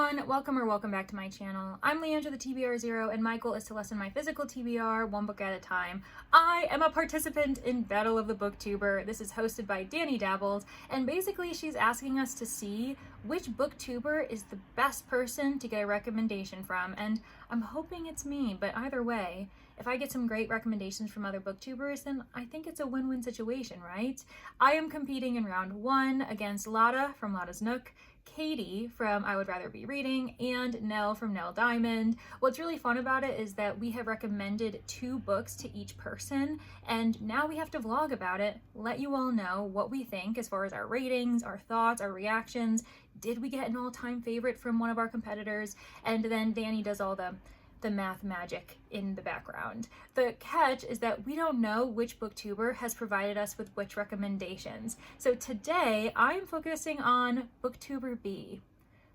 everyone, welcome back to my channel. I'm Leandra the TBR0 and my goal is to lessen my physical TBR one book at a time. I am a participant in Battle of the Booktuber. This is hosted by Danni and basically she's asking us to see which booktuber is the best person to get a recommendation from, and I'm hoping it's me, but either way, if I get some great recommendations from other booktubers, then I think it's a win-win situation, right? I am competing in round 1 against Lada from Lada's Nook, Katie from I Would Rather Be Reading, and Nell from Nell Diamond. What's really fun about it is that we have recommended 2 books to each person, and now we have to vlog about it, let you all know what we think as far as our ratings, our thoughts, our reactions. Did we get an all-time favorite from one of our competitors? And then Danni does all the math magic in the background. The catch is that we don't know which booktuber has provided us with which recommendations. So today I'm focusing on booktuber B.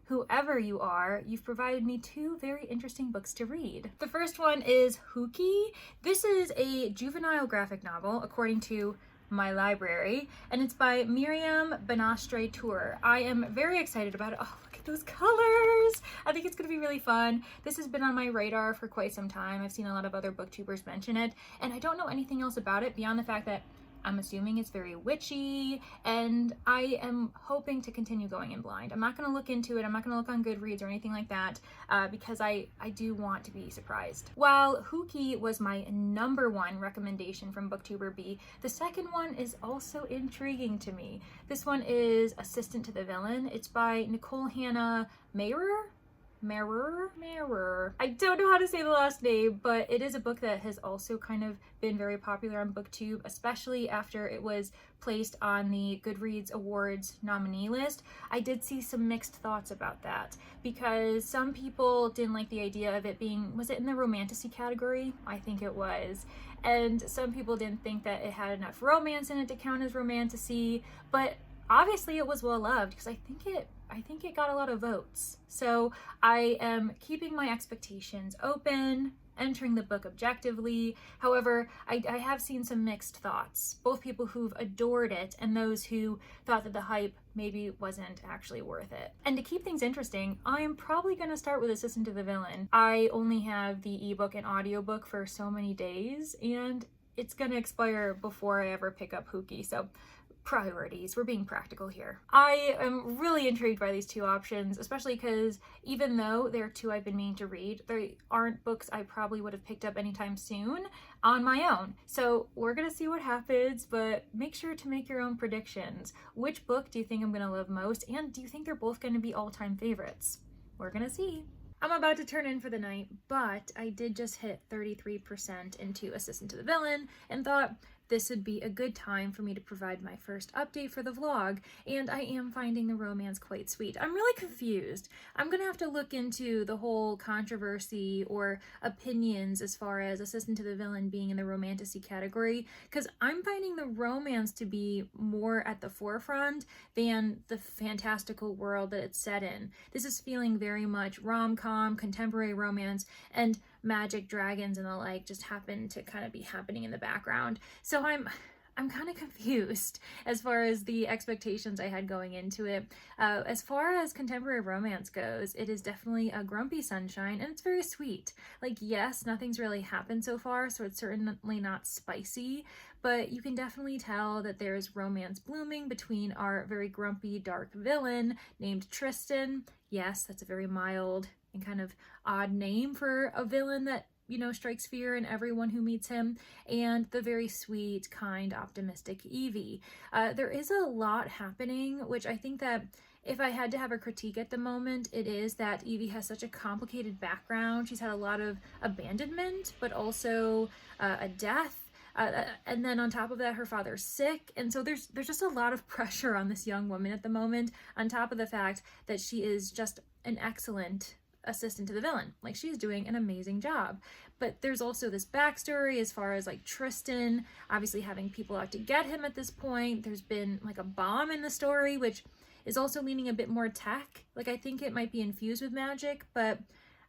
Whoever you are, you've provided me 2 very interesting books to read. The first one is Hookie. This is a juvenile graphic novel, according to my library, and it's by Miriam Benastre Tour. I am very excited about it. Oh, look at those colors! I think it's gonna be really fun. This has been on my radar for quite some time. I've seen a lot of other booktubers mention it, and I don't know anything else about it beyond the fact that I'm assuming it's very witchy, and I am hoping to continue going in blind. I'm not going to look into it. I'm not going to look on Goodreads or anything like that because I do want to be surprised. While Hookie was my #1 recommendation from booktuber B, the second one is also intriguing to me. This one is Assistant to the Villain. It's by Nicole Hannah Mehrer. I don't know how to say the last name, but it is a book that has also kind of been very popular on Booktube, especially after it was placed on the Goodreads Awards nominee list. I did see some mixed thoughts about that because some people didn't like the idea of it being, was it in the romantasy category? I think it was. And some people didn't think that it had enough romance in it to count as romantasy, but obviously it was well loved because I think it got a lot of votes. So I am keeping my expectations open, entering the book objectively. However, I have seen some mixed thoughts, both people who've adored it and those who thought that the hype maybe wasn't actually worth it. And to keep things interesting, I am probably going to start with Assistant to the Villain. I only have the ebook and audiobook for so many days, and it's going to expire before I ever pick up Hookie, so priorities. We're being practical here. I am really intrigued by these 2 options, especially because even though they're 2 I've been meaning to read, they aren't books I probably would have picked up anytime soon on my own. So we're gonna see what happens, but make sure to make your own predictions. Which book do you think I'm gonna love most, and do you think they're both gonna be all-time favorites? We're gonna see. I'm about to turn in for the night, but I did just hit 33% into Assistant to the Villain and thought this would be a good time for me to provide my first update for the vlog, and I am finding the romance quite sweet. I'm really confused. I'm gonna have to look into the whole controversy or opinions as far as Assistant to the Villain being in the romantasy category, because I'm finding the romance to be more at the forefront than the fantastical world that it's set in. This is feeling very much rom-com, contemporary romance, and magic, dragons, and the like just happen to kind of be happening in the background. So I'm kind of confused as far as the expectations I had going into it. As far as contemporary romance goes, it is definitely a grumpy sunshine, and it's very sweet. Like, yes, nothing's really happened so far, so it's certainly not spicy, but you can definitely tell that there's romance blooming between our very grumpy, dark villain named Tristan. Yes, that's a very mild and kind of odd name for a villain that, you know, strikes fear in everyone who meets him, and the very sweet, kind, optimistic Evie. There is a lot happening, which I think that if I had to have a critique at the moment, it is that Evie has such a complicated background. She's had a lot of abandonment, but also a death. And then on top of that, her father's sick. And so there's just a lot of pressure on this young woman at the moment, on top of the fact that she is just an excellent assistant to the villain. Like, she's doing an amazing job. But there's also this backstory as far as like Tristan obviously having people out to get him at this point. There's been like a bomb in the story, which is also leaning a bit more tech. Like, I think it might be infused with magic, but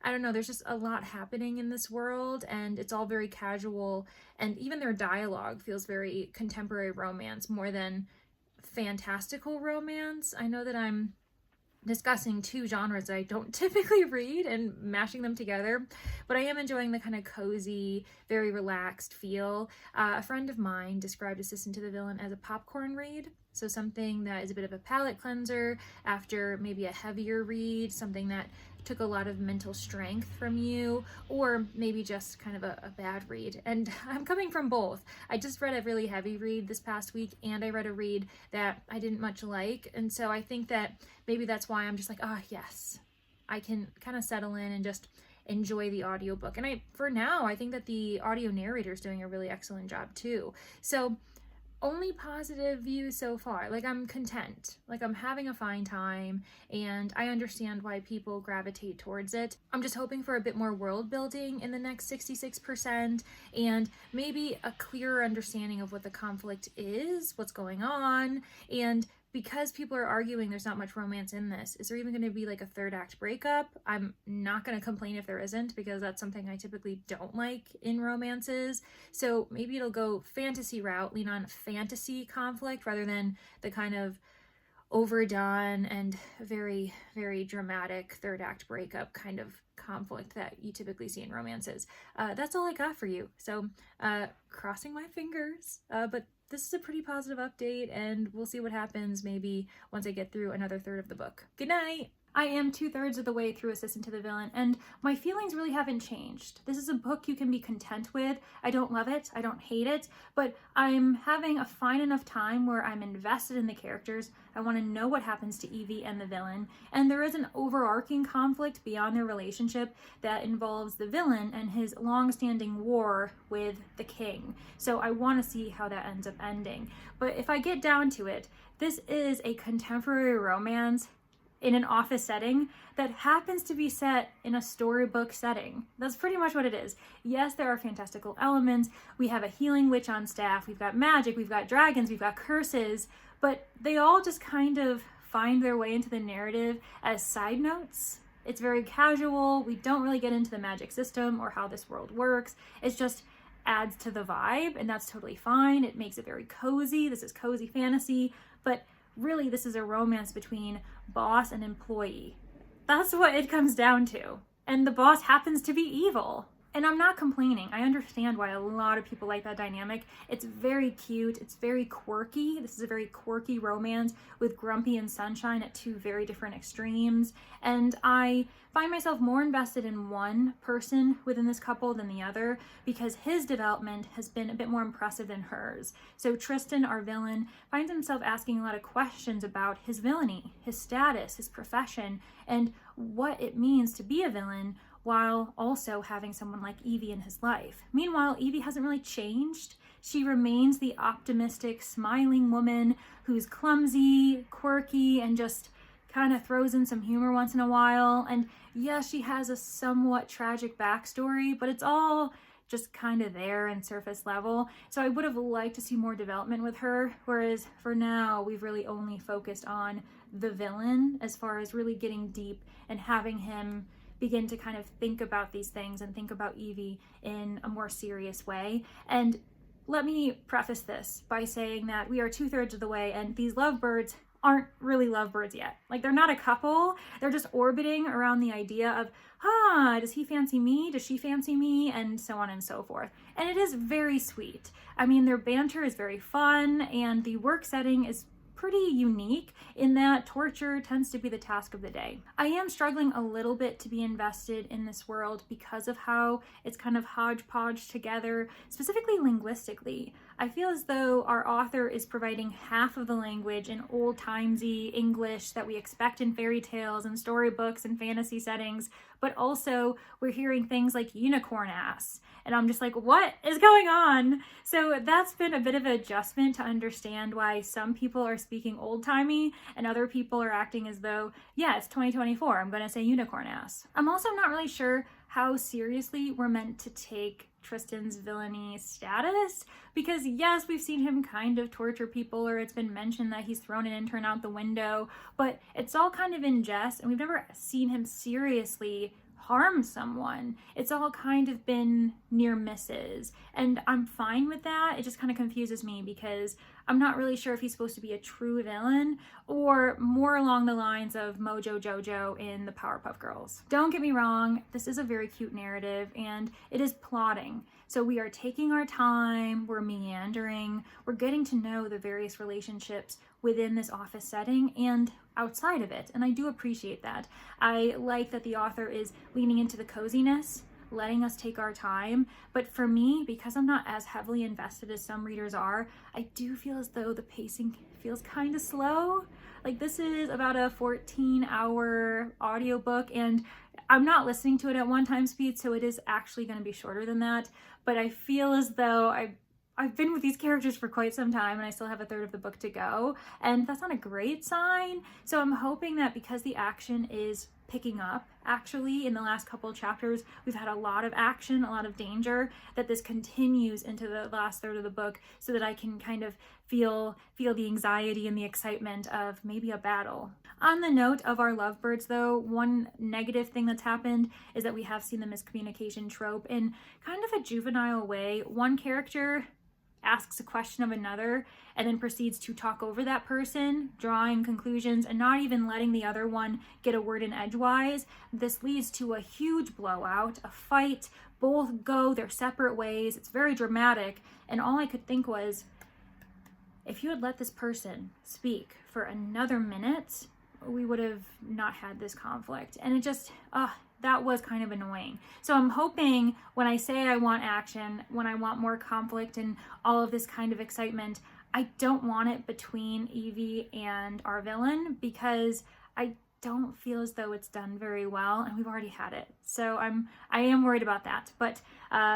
I don't know, there's just a lot happening in this world, and it's all very casual, and even their dialogue feels very contemporary romance more than fantastical romance. I know that I'm discussing two genres that I don't typically read and mashing them together, but I am enjoying the kind of cozy, very relaxed feel. A friend of mine described Assistant to the Villain as a popcorn read, so something that is a bit of a palate cleanser after maybe a heavier read, something that took a lot of mental strength from you, or maybe just kind of a bad read. And I'm coming from both. I just read a really heavy read this past week, and I read a read that I didn't much like, and so I think that maybe that's why I'm just like, yes, I can kind of settle in and just enjoy the audiobook. And for now, I think that the audio narrator is doing a really excellent job too. So only positive views so far. Like, I'm content, like I'm having a fine time, and I understand why people gravitate towards it. I'm just hoping for a bit more world building in the next 66%, and maybe a clearer understanding of what the conflict is, what's going on. And because people are arguing there's not much romance in this, is there even going to be like a third act breakup? I'm not going to complain if there isn't, because that's something I typically don't like in romances. So maybe it'll go fantasy route, lean on fantasy conflict rather than the kind of overdone and very, very dramatic third act breakup kind of conflict that you typically see in romances. That's all I got for you. So crossing my fingers, but this is a pretty positive update, and we'll see what happens maybe once I get through another third of the book. Good night! I am 2/3 of the way through Assistant to the Villain, and my feelings really haven't changed. This is a book you can be content with. I don't love it, I don't hate it, but I'm having a fine enough time where I'm invested in the characters. I want to know what happens to Evie and the villain, and there is an overarching conflict beyond their relationship that involves the villain and his long-standing war with the king. So I want to see how that ends up ending. But if I get down to it, this is a contemporary romance in an office setting that happens to be set in a storybook setting. That's pretty much what it is. Yes, there are fantastical elements. We have a healing witch on staff. We've got magic. We've got dragons. We've got curses. But they all just kind of find their way into the narrative as side notes. It's very casual. We don't really get into the magic system or how this world works. It just adds to the vibe, and that's totally fine. It makes it very cozy. This is cozy fantasy, but really, this is a romance between boss and employee. That's what it comes down to. And the boss happens to be evil. And I'm not complaining. I understand why a lot of people like that dynamic. It's very cute. It's very quirky. This is a very quirky romance with Grumpy and Sunshine at two very different extremes. And I find myself more invested in one person within this couple than the other, because his development has been a bit more impressive than hers. So Tristan, our villain, finds himself asking a lot of questions about his villainy, his status, his profession, and what it means to be a villain, while also having someone like Evie in his life. Meanwhile, Evie hasn't really changed. She remains the optimistic, smiling woman who's clumsy, quirky, and just kind of throws in some humor once in a while. And yeah, she has a somewhat tragic backstory, but it's all just kind of there and surface level. So I would have liked to see more development with her, whereas for now, we've really only focused on the villain as far as really getting deep and having him begin to kind of think about these things and think about Evie in a more serious way. And let me preface this by saying that we are 2/3 of the way, and these lovebirds aren't really lovebirds yet. Like, they're not a couple. They're just orbiting around the idea of, does he fancy me? Does she fancy me? And so on and so forth. And it is very sweet. I mean, their banter is very fun, and the work setting is pretty unique in that torture tends to be the task of the day. I am struggling a little bit to be invested in this world because of how it's kind of hodgepodge together, specifically linguistically. I feel as though our author is providing half of the language in old-timesy English that we expect in fairy tales and storybooks and fantasy settings, but also we're hearing things like unicorn ass. And I'm just like, what is going on? So that's been a bit of an adjustment to understand why some people are speaking old-timey and other people are acting as though, yeah, it's 2024, I'm gonna say unicorn ass. I'm also not really sure how seriously we're meant to take Tristan's villainy status, because yes, we've seen him kind of torture people, or it's been mentioned that he's thrown an intern out the window, but it's all kind of in jest, and we've never seen him seriously harm someone. It's all kind of been near misses, and I'm fine with that. It just kind of confuses me because I'm not really sure if he's supposed to be a true villain or more along the lines of Mojo Jojo in the Powerpuff Girls. Don't get me wrong, this is a very cute narrative and it is plotting. So we are taking our time, we're meandering, we're getting to know the various relationships within this office setting and outside of it. And I do appreciate that. I like that the author is leaning into the coziness, letting us take our time. But for me, because I'm not as heavily invested as some readers are, I do feel as though the pacing feels kind of slow. Like this is about a 14-hour audiobook and I'm not listening to it at 1x speed, so it is actually going to be shorter than that. But I feel as though I've been with these characters for quite some time and I still have a third of the book to go, and that's not a great sign. So I'm hoping that because the action is picking up actually in the last couple of chapters, we've had a lot of action, a lot of danger, that this continues into the last third of the book so that I can kind of feel the anxiety and the excitement of maybe a battle. On the note of our lovebirds though, one negative thing that's happened is that we have seen the miscommunication trope in kind of a juvenile way. One character asks a question of another and then proceeds to talk over that person, drawing conclusions and not even letting the other one get a word in edgewise. This leads to a huge blowout, a fight, both go their separate ways. It's very dramatic. And all I could think was, if you had let this person speak for another minute, we would have not had this conflict. And it just, that was kind of annoying. So I'm hoping when I say I want action, when I want more conflict and all of this kind of excitement, I don't want it between Evie and our villain, because I don't feel as though it's done very well and we've already had it. So I am worried about that. But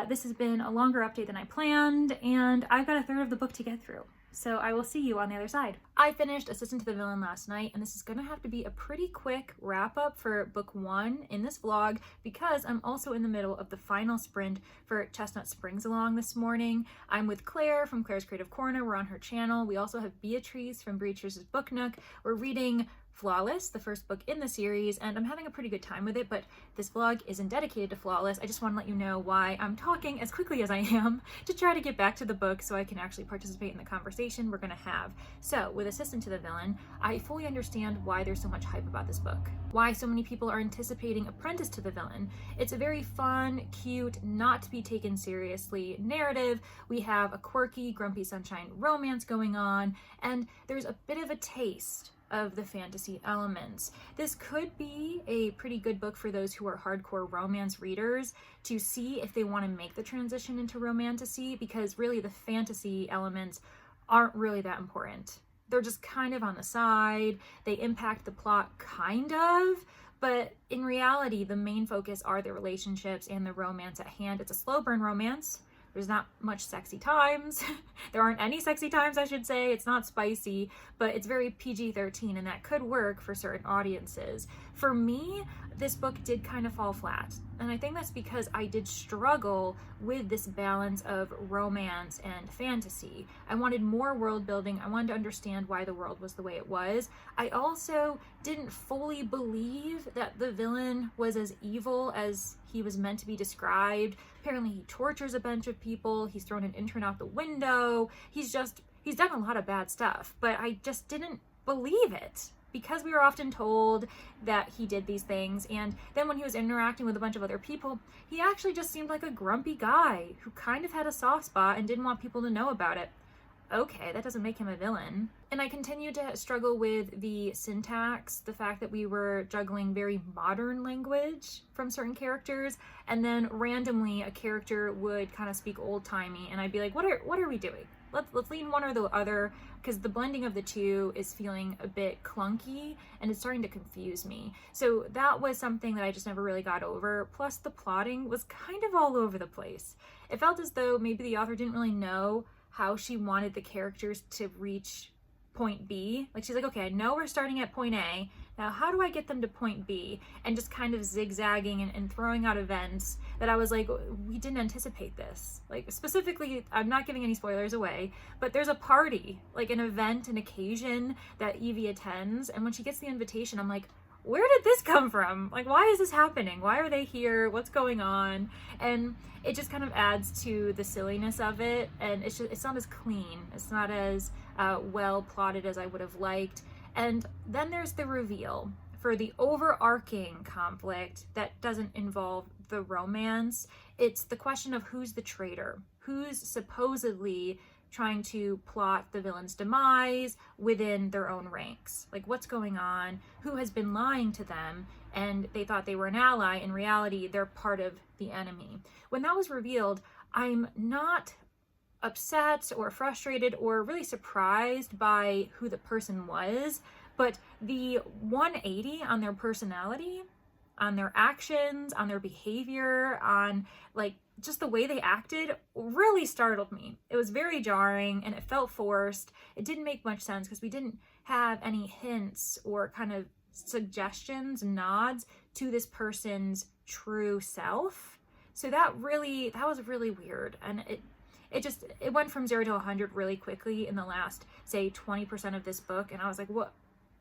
this has been a longer update than I planned and I've got a third of the book to get through. So I will see you on the other side. I finished Assistant to the Villain last night, and this is going to have to be a pretty quick wrap up for book 1 in this vlog because I'm also in the middle of the final sprint for Chestnut Springs Along this morning. I'm with Claire from Claire's Creative Corner. We're on her channel. We also have Beatrice from Beatrice's Book Nook. We're reading Flawless, the first book in the series, and I'm having a pretty good time with it, but this vlog isn't dedicated to Flawless. I just want to let you know why I'm talking as quickly as I am to try to get back to the book so I can actually participate in the conversation we're going to have. So with Assistant to the Villain, I fully understand why there's so much hype about this book, why so many people are anticipating Apprentice to the Villain. It's a very fun, cute, not to be taken seriously narrative. We have a quirky, grumpy sunshine romance going on, and there's a bit of a taste of the fantasy elements. This could be a pretty good book for those who are hardcore romance readers to see if they want to make the transition into romantasy, because really the fantasy elements aren't really that important. They're just kind of on the side. They impact the plot kind of, but in reality the main focus are the relationships and the romance at hand. It's a slow burn romance. There's not much sexy times. There aren't any sexy times, I should say. It's not spicy, but it's very PG-13, and that could work for certain audiences. For me, this book did kind of fall flat, and I think that's because I did struggle with this balance of romance and fantasy. I wanted more world building. I wanted to understand why the world was the way it was. I also didn't fully believe that the villain was as evil as he was meant to be described. Apparently he tortures a bunch of people. He's thrown an intern out the window. He's done a lot of bad stuff, but I just didn't believe it, because we were often told that he did these things, and then when he was interacting with a bunch of other people, he actually just seemed like a grumpy guy who kind of had a soft spot and didn't want people to know about it. Okay, that doesn't make him a villain. And I continued to struggle with the syntax, the fact that we were juggling very modern language from certain characters, and then randomly a character would kind of speak old-timey, and I'd be like, what are we doing? Let's lean one or the other, because the blending of the two is feeling a bit clunky and it's starting to confuse me. So that was something that I just never really got over. Plus the plotting was kind of all over the place. It felt as though maybe the author didn't really know how she wanted the characters to reach point B. Like she's like, okay, I know we're starting at point A. Now, how do I get them to point B? And just kind of zigzagging and throwing out events that I was like, we didn't anticipate this. Like specifically, I'm not giving any spoilers away, but there's a party, like an event, an occasion that Evie attends. And when she gets the invitation, I'm like, where did this come from? Like, why is this happening? Why are they here? What's going on? And it just kind of adds to the silliness of it, and it's not as clean. It's not as well plotted as I would have liked. And then there's the reveal for the overarching conflict that doesn't involve the romance. It's the question of who's the traitor, who's supposedly trying to plot the villain's demise within their own ranks. Like, what's going on? Who has been lying to them? And they thought they were an ally. In reality, they're part of the enemy. When that was revealed, I'm not upset or frustrated or really surprised by who the person was, but the 180 on their personality, on their actions, on their behavior, on like just the way they acted really startled me. It was very jarring and it felt forced. It didn't make much sense because we didn't have any hints or kind of suggestions, nods to this person's true self. So that was really weird. And it went from 0 to 100 really quickly in the last, say, 20% of this book. And I was like,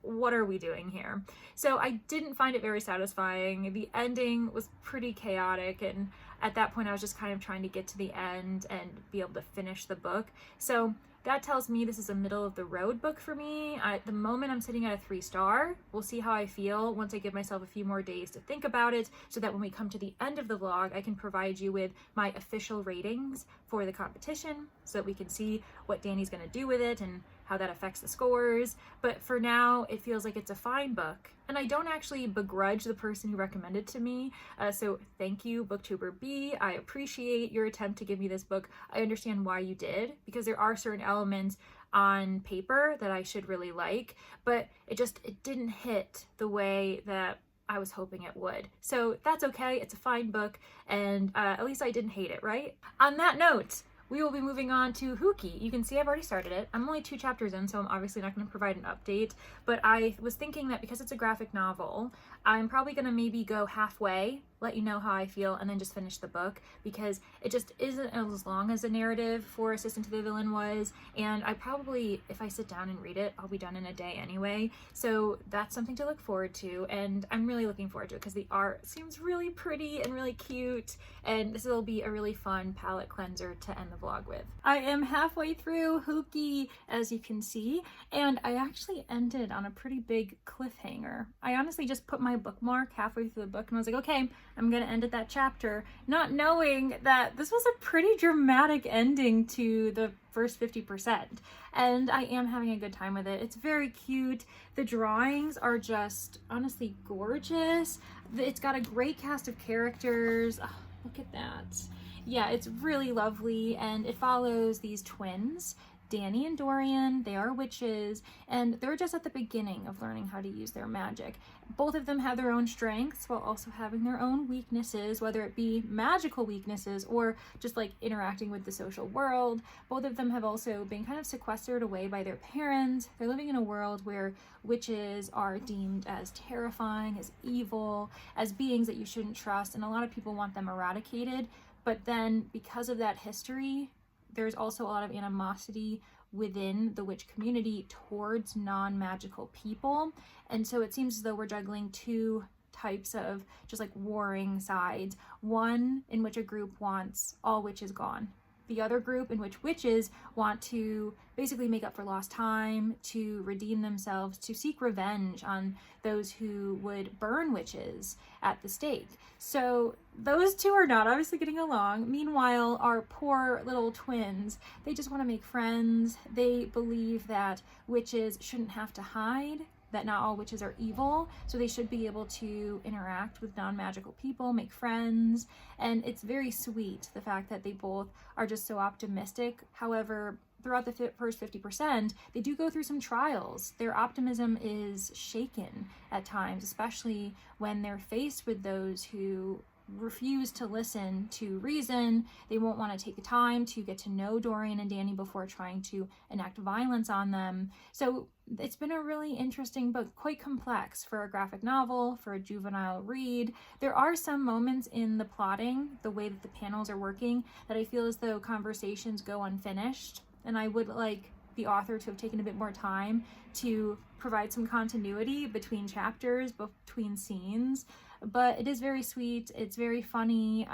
what are we doing here? So I didn't find it very satisfying. The ending was pretty chaotic, and at that point I was just kind of trying to get to the end and be able to finish the book. So that tells me this is a middle of the road book for me. At the moment I'm sitting at a 3-star. We'll see how I feel once I give myself a few more days to think about it, so that when we come to the end of the vlog I can provide you with my official ratings for the competition, so that we can see what Danny's going to do with it and how that affects the scores. But for now, it feels like it's a fine book. And I don't actually begrudge the person who recommended it to me. So thank you, Booktuber B. I appreciate your attempt to give me this book. I understand why you did, because there are certain elements on paper that I should really like, but it didn't hit the way that I was hoping it would. So that's okay. It's a fine book, and at least I didn't hate it, right? On that note, we will be moving on to Hookie. You can see I've already started it. I'm only 2 chapters in, so I'm obviously not going to provide an update, but I was thinking that because it's a graphic novel, I'm probably going to maybe go halfway, let you know how I feel, and then just finish the book, because it just isn't as long as the narrative for Assistant to the Villain was, and I probably, if I sit down and read it, I'll be done in a day anyway, so that's something to look forward to, and I'm really looking forward to it because the art seems really pretty and really cute, and this will be a really fun palette cleanser to end the vlog with. I am halfway through Hookie, as you can see, and I actually ended on a pretty big cliffhanger. I honestly just put my bookmark halfway through the book and I was like, okay, I'm gonna end at that chapter, not knowing that this was a pretty dramatic ending to the first 50%. And I am having a good time with it. It's very cute. The drawings are just honestly gorgeous. It's got a great cast of characters. Oh, look at that. Yeah, it's really lovely, and it follows these twins, Danni and Dorian. They are witches, and they're just at the beginning of learning how to use their magic. Both of them have their own strengths while also having their own weaknesses, whether it be magical weaknesses or just like interacting with the social world. Both of them have also been kind of sequestered away by their parents. They're living in a world where witches are deemed as terrifying, as evil, as beings that you shouldn't trust, and a lot of people want them eradicated. But then because of that history, there's also a lot of animosity within the witch community towards non-magical people. And so it seems as though we're juggling 2 types of just like warring sides. One in which a group wants all witches gone. The other group in which witches want to basically make up for lost time, to redeem themselves, to seek revenge on those who would burn witches at the stake. So those 2 are not obviously getting along. Meanwhile, our poor little twins, they just want to make friends. They believe that witches shouldn't have to hide, that not all witches are evil, so they should be able to interact with non-magical people, make friends, and it's very sweet, the fact that they both are just so optimistic. However, throughout the first 50%, they do go through some trials. Their optimism is shaken at times, especially when they're faced with those who refuse to listen to reason. They won't want to take the time to get to know Dorian and Danni before trying to enact violence on them. So it's been a really interesting book, quite complex for a graphic novel, for a juvenile read. There are some moments in the plotting, the way that the panels are working, that I feel as though conversations go unfinished, and I would like the author to have taken a bit more time to provide some continuity between chapters, between scenes. But it is very sweet, it's very funny.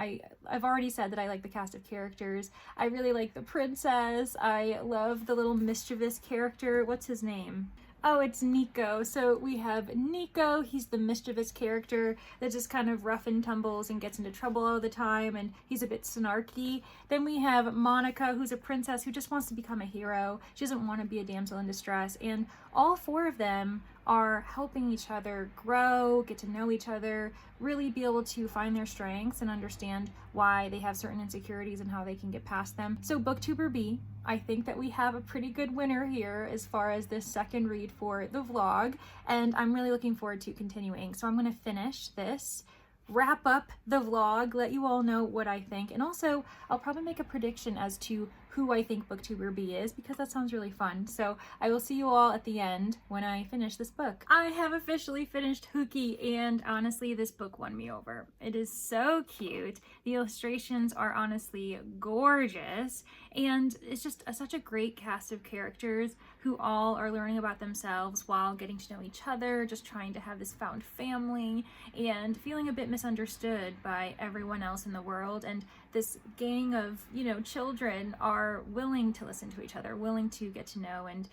I've already said that I like the cast of characters. I really like the princess. I love the little mischievous character. What's his name? Oh, it's Nico. So we have Nico, he's the mischievous character that just kind of rough and tumbles and gets into trouble all the time, and he's a bit snarky. Then we have Monica, who's a princess who just wants to become a hero. She doesn't want to be a damsel in distress, and all four of them are helping each other grow, get to know each other, really be able to find their strengths and understand why they have certain insecurities and how they can get past them. So Booktuber B, I think that we have a pretty good winner here as far as this second read for the vlog, and I'm really looking forward to continuing. So I'm going to finish this, wrap up the vlog, let you all know what I think, and also I'll probably make a prediction as to who I think Booktuber B is, because that sounds really fun. So I will see you all at the end when I finish this book. I have officially finished Hookie, and honestly this book won me over. It is so cute. The illustrations are honestly gorgeous, and it's just such a great cast of characters who all are learning about themselves while getting to know each other, just trying to have this found family and feeling a bit misunderstood by everyone else in the world. And this gang of, children are willing to listen to each other, willing to get to know and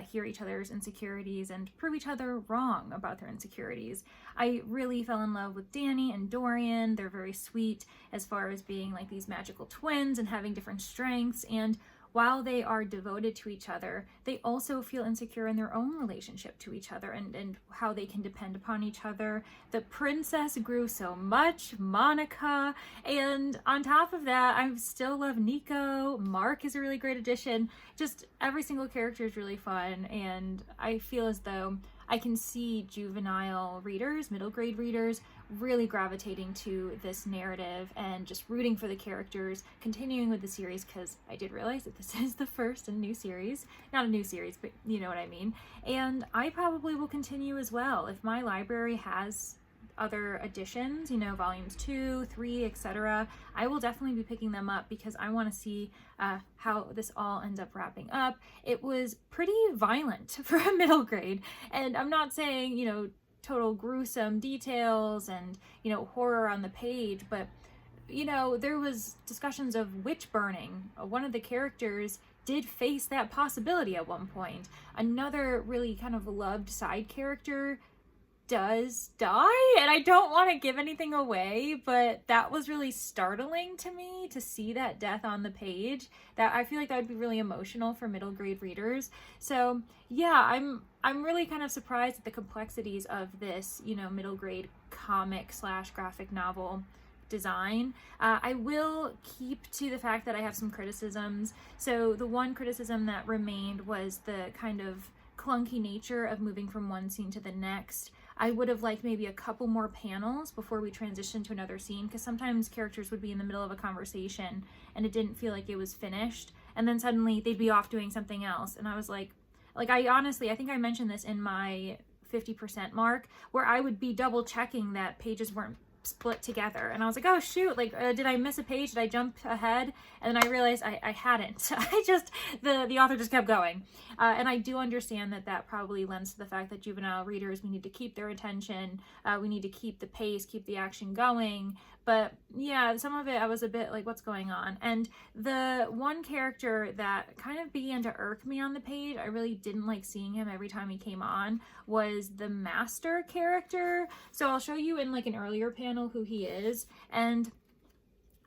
hear each other's insecurities and prove each other wrong about their insecurities. I really fell in love with Danni and Dorian. They're very sweet as far as being like these magical twins and having different strengths, and while they are devoted to each other, they also feel insecure in their own relationship to each other and how they can depend upon each other. The princess grew so much, Monica, and on top of that, I still love Nico. Mark is a really great addition. Just every single character is really fun, and I feel as though I can see juvenile readers, middle grade readers, really gravitating to this narrative and just rooting for the characters, continuing with the series, because I did realize that this is the first in a new series. Not a new series, but you know what I mean. And I probably will continue as well. If my library has other editions, volumes 2, 3, etc., I will definitely be picking them up because I want to see how this all ends up wrapping up. It was pretty violent for a middle grade, and I'm not saying, total gruesome details and, horror on the page, but, there was discussions of witch burning. One of the characters did face that possibility at one point. Another really kind of loved side character does die, and I don't want to give anything away, but that was really startling to me to see that death on the page. That I feel like that would be really emotional for middle grade readers. So yeah, I'm really kind of surprised at the complexities of this, middle grade comic / graphic novel design. I will keep to the fact that I have some criticisms. So the one criticism that remained was the kind of clunky nature of moving from one scene to the next. I would have liked maybe a couple more panels before we transitioned to another scene, because sometimes characters would be in the middle of a conversation and it didn't feel like it was finished, and then suddenly they'd be off doing something else, and I was like I honestly, I think I mentioned this in my 50% mark, where I would be double checking that pages weren't split together, and I was like, oh shoot, did I miss a page? Did I jump ahead? And then I realized I hadn't. The author just kept going, and I do understand that probably lends to the fact that juvenile readers, we need to keep their attention, we need to keep the pace, keep the action going. But yeah, some of it I was a bit like, what's going on? And the one character that kind of began to irk me on the page, I really didn't like seeing him every time he came on, was the master character. So I'll show you in an earlier panel who he is, and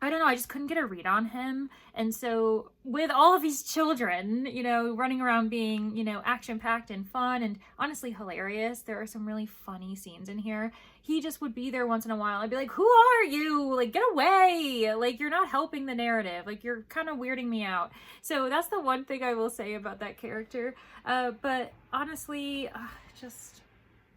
I don't know, I just couldn't get a read on him. And so with all of these children, running around being, action-packed and fun and honestly hilarious, there are some really funny scenes in here. He just would be there once in a while. I'd be like, who are you? Get away. You're not helping the narrative. You're kind of weirding me out. So that's the one thing I will say about that character. But honestly,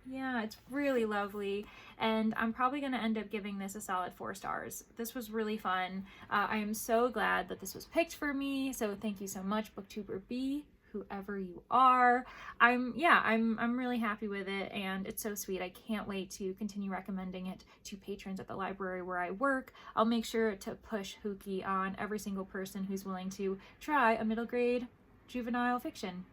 yeah, it's really lovely, and I'm probably going to end up giving this a solid 4 stars. This was really fun. I am so glad that this was picked for me, so thank you so much, Booktuber B, whoever you are. I'm really happy with it, and it's so sweet. I can't wait to continue recommending it to patrons at the library where I work. I'll make sure to push Hookie on every single person who's willing to try a middle grade juvenile fiction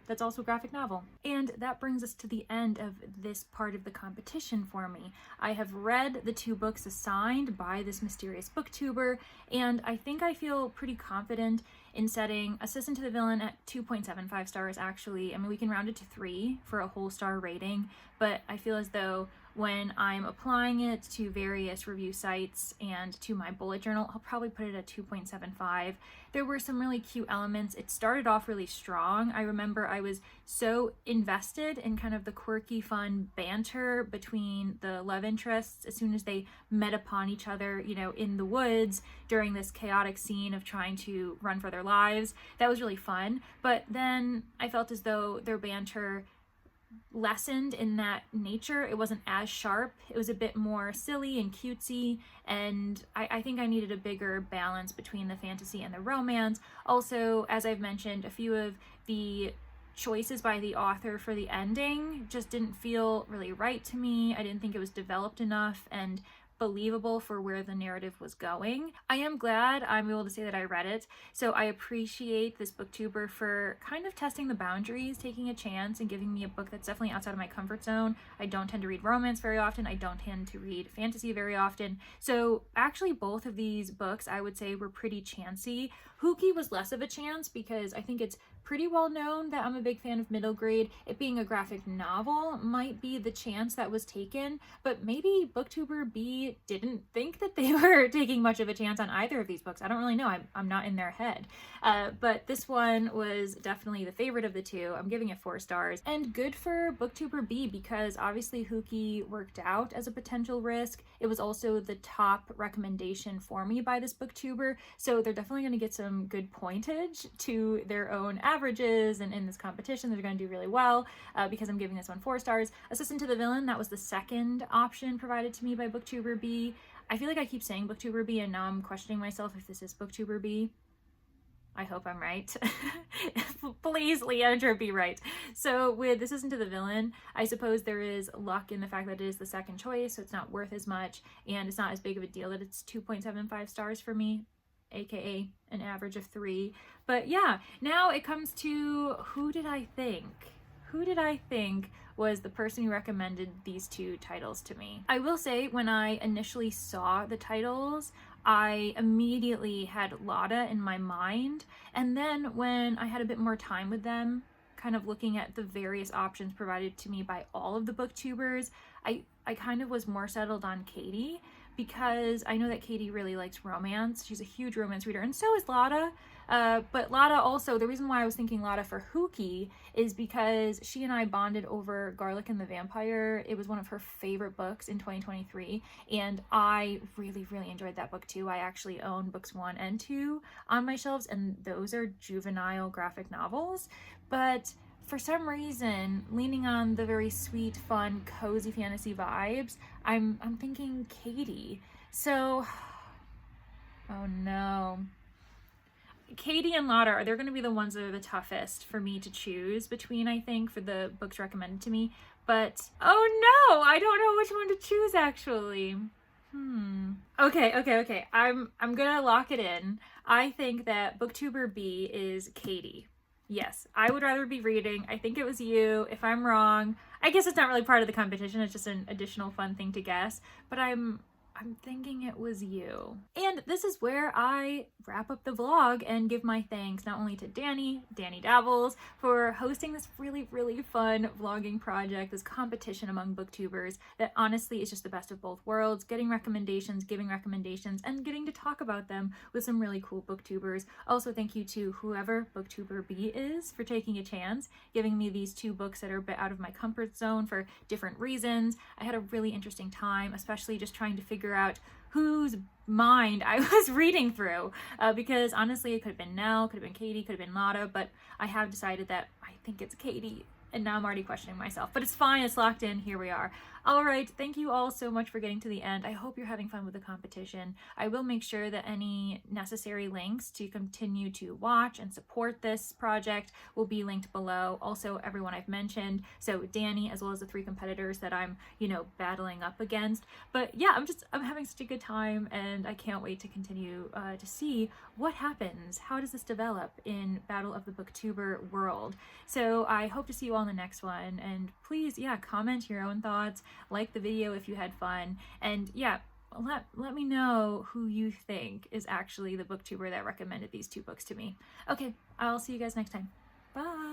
that's also graphic novel. And that brings us to the end of this part of the competition for me. I have read the 2 books assigned by this mysterious booktuber, and I think I feel pretty confident in setting Assistant to the Villain at 2.75 stars actually. I mean, we can round it to 3 for a whole star rating, but I feel as though when I'm applying it to various review sites and to my bullet journal, I'll probably put it at 2.75. There were some really cute elements. It started off really strong. I remember I was so invested in kind of the quirky, fun banter between the love interests as soon as they met upon each other, you know, in the woods during this chaotic scene of trying to run for their lives. That was really fun. But then I felt as though their banter lessened in that nature. It wasn't as sharp. It was a bit more silly and cutesy, and I think I needed a bigger balance between the fantasy and the romance. Also, as I've mentioned, a few of the choices by the author for the ending just didn't feel really right to me. I didn't think it was developed enough and believable for where the narrative was going. I am glad I'm able to say that I read it, so I appreciate this booktuber for kind of testing the boundaries, taking a chance, and giving me a book that's definitely outside of my comfort zone. I don't tend to read romance very often. I don't tend to read fantasy very often. So actually both of these books I would say were pretty chancy. Hookie was less of a chance because I think it's pretty well known that I'm a big fan of middle grade. It being a graphic novel might be the chance that was taken, but maybe Booktuber B didn't think that they were taking much of a chance on either of these books. I don't really know. I'm not in their head. But this one was definitely the favorite of the 2. I'm giving it 4 stars. And good for Booktuber B because obviously Hookie worked out as a potential risk. It was also the top recommendation for me by this booktuber, so they're definitely going to get some good pointage to their own averages, and in this competition they're going to do really well because I'm giving this one 4 stars. Assistant to the Villain, that was the second option provided to me by Booktuber B. I feel like I keep saying Booktuber B and now I'm questioning myself if this is Booktuber B. I hope I'm right. Please, Leandra, be right. So with Assistant to the Villain, I suppose there is luck in the fact that it is the second choice, so it's not worth as much, and it's not as big of a deal that it's 2.75 stars for me, aka an average of 3. But yeah, now it comes to who did I think? Who did I think was the person who recommended these 2 titles to me? I will say, when I initially saw the titles, I immediately had Lada in my mind, and then when I had a bit more time with them, kind of looking at the various options provided to me by all of the booktubers, I kind of was more settled on Katie, because I know that Katie really likes romance. She's a huge romance reader, and so is Lada. But Lada also, the reason why I was thinking Lada for Hookie is because she and I bonded over Garlic and the Vampire. It was one of her favorite books in 2023, and I really, really enjoyed that book too. I actually own books 1 and 2 on my shelves, and those are juvenile graphic novels. But for some reason, leaning on the very sweet, fun, cozy fantasy vibes, I'm thinking Katie. So, oh no. Katie and Lada, they're going to be the ones that are the toughest for me to choose between, I think, for the books recommended to me. But, oh no, I don't know which one to choose, actually. Okay. I'm gonna lock it in. I think that Booktuber B is Katie. Yes, I would rather be reading. I think it was you. If I'm wrong, I guess it's not really part of the competition. It's just an additional fun thing to guess. But I'm thinking it was you. And this is where I wrap up the vlog and give my thanks not only to Danni Dabbles, for hosting this really, really fun vlogging project, this competition among booktubers that honestly is just the best of both worlds, getting recommendations, giving recommendations, and getting to talk about them with some really cool booktubers. Also, thank you to whoever Booktuber B is for taking a chance, giving me these 2 books that are a bit out of my comfort zone for different reasons. I had a really interesting time, especially just trying to figure out whose mind I was reading through, because honestly it could have been Nell, could have been Katie, could have been Lada, but I have decided that I think it's Katie, and now I'm already questioning myself, but it's fine, it's locked in, here we are. All right, thank you all so much for getting to the end. I hope you're having fun with the competition. I will make sure that any necessary links to continue to watch and support this project will be linked below. Also, everyone I've mentioned, so Danni, as well as the 3 competitors that I'm, battling up against. But yeah, I'm having such a good time, and I can't wait to continue to see what happens. How does this develop in Battle of the Booktuber world? So I hope to see you all in the next one, and please, comment your own thoughts, like the video if you had fun, and let me know who you think is actually the booktuber that recommended these 2 books to me. Okay, I'll see you guys next time. Bye!